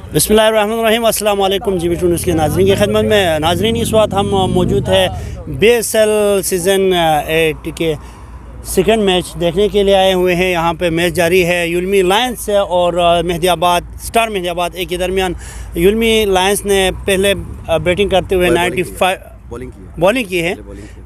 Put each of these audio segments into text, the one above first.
बिस्मिल्लाहिर्रहमानिर्रहीम अस्सलाम वालेकुम जी बिटू न्यूज़ के नाज़रीन की खिदमत में। नाज़रीन इस वक्त हम मौजूद है BSL सीज़न 8 के सेकंड मैच देखने के लिए आए हुए हैं। यहाँ पे मैच जारी है युल्मी लायंस और मेहदियाबाद स्टार मेहदियाबाद एक के दरमियान। युल्मी लायंस ने पहले बैटिंग करते हुए 95 बॉलिंग की है,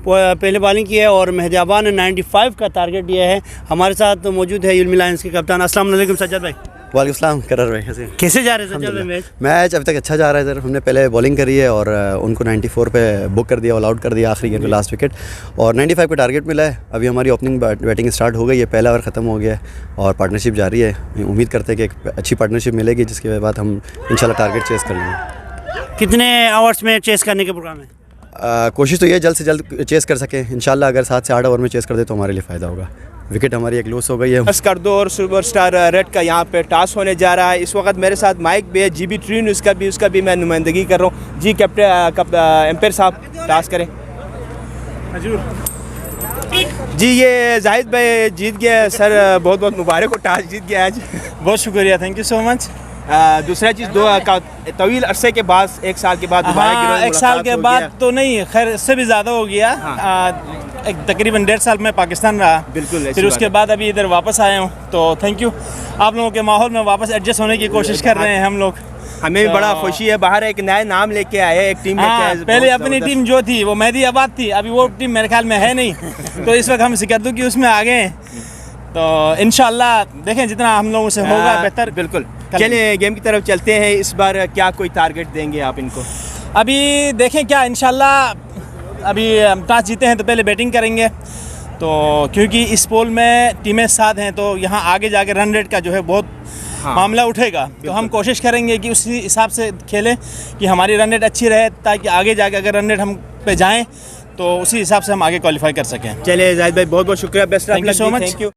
पहले बॉलिंग की है और मेहदियाबाद ने 95 का टारगेट दिया है। हमारे साथ मौजूद है युल्मी लायंस के कप्तान। अस्सलाम वालेकुम सज्जाद भाई। वालेकुम सलाम करर भाई, कैसे जा रहे हैं सज्जाद भाई मैच? अभी तक अच्छा जा रहा है सर। हमने पहले बॉलिंग करी है और उनको 94 पे बुक कर दिया, ऑल आउट कर दिया आखिरी गेंद में लास्ट विकेट, और 95 का टारगेट मिला है। अभी हमारी ओपनिंग बैटिंग स्टार्ट हो गई है, पहला ओवर ख़त्म हो गया है और पार्टनरशिप जारी है। उम्मीद करते हैं कि एक अच्छी पार्टनरशिप मिलेगी जिसके बाद हम इंशाल्लाह टारगेट चेस कर लेंगे। कितने आवर्स में चेस करने का प्रोग्राम है? कोशिश तो ये जल्द से जल्द चेस कर सकें इंशाल्लाह। अगर 7 से 8 ओवर में चेस कर दे तो हमारे लिए फ़ायदा होगा। विकेट हमारी एक लॉस हो गई है। बस कर दो और सुपरस्टार रेड का यहाँ पे टास्क होने जा रहा है। इस वक्त मेरे साथ माइक भी है, GB ट्रीन उसका भी मैं नुमाइंदगी कर रहा हूँ। जी कैप्टन एम्पायर साहब टास्क करें। जी ये जाहिद भाई जीत गया सर, बहुत बहुत मुबारक हो, टास्क जीत गया आज। बहुत शुक्रिया, थैंक यू सो मच। दूसरा चीज़ तवील अरसे के बाद 1 साल के बाद हाँ, 1 साल के बाद तो नहीं, खैर इससे भी ज़्यादा हो गया। एक तकरीबन 1.5 साल में पाकिस्तान रहा, बिल्कुल। फिर उसके बाद अभी इधर वापस आया हूँ, तो थैंक यू। आप लोगों के माहौल में वापस एडजस्ट होने की कोशिश कर रहे हैं हम लोग। हमें भी बड़ा खुशी है, बाहर एक नया नाम लेके आए, एक टीम लेके आए। पहले अपनी टीम जो थी वो मेहदियाबाद थी, अभी वो टीम मेरे ख्याल में है नहीं तो इस वक्त हम सिकंदू की उसमें आ गए, तो इंशाल्लाह देखें जितना हम लोगों से होगा बेहतर। बिल्कुल, चलिए गेम की तरफ चलते हैं। इस बार क्या कोई टारगेट देंगे आप इनको? अभी देखें क्या, इंशाल्लाह अभी टॉस जीते हैं तो पहले बैटिंग करेंगे, तो क्योंकि इस पोल में टीमें साथ हैं तो यहाँ आगे जाके रन रेट का जो है बहुत मामला उठेगा, तो हम कोशिश करेंगे कि उसी हिसाब से खेलें कि हमारी रन रेट अच्छी रहे, ताकि आगे जाके अगर रन रेट हम पे जाएँ तो उसी हिसाब से हम आगे क्वालिफाई कर सकें। चलिए जाहिद भाई बहुत बहुत शुक्रिया, best of luck, thank you so much. Thank you.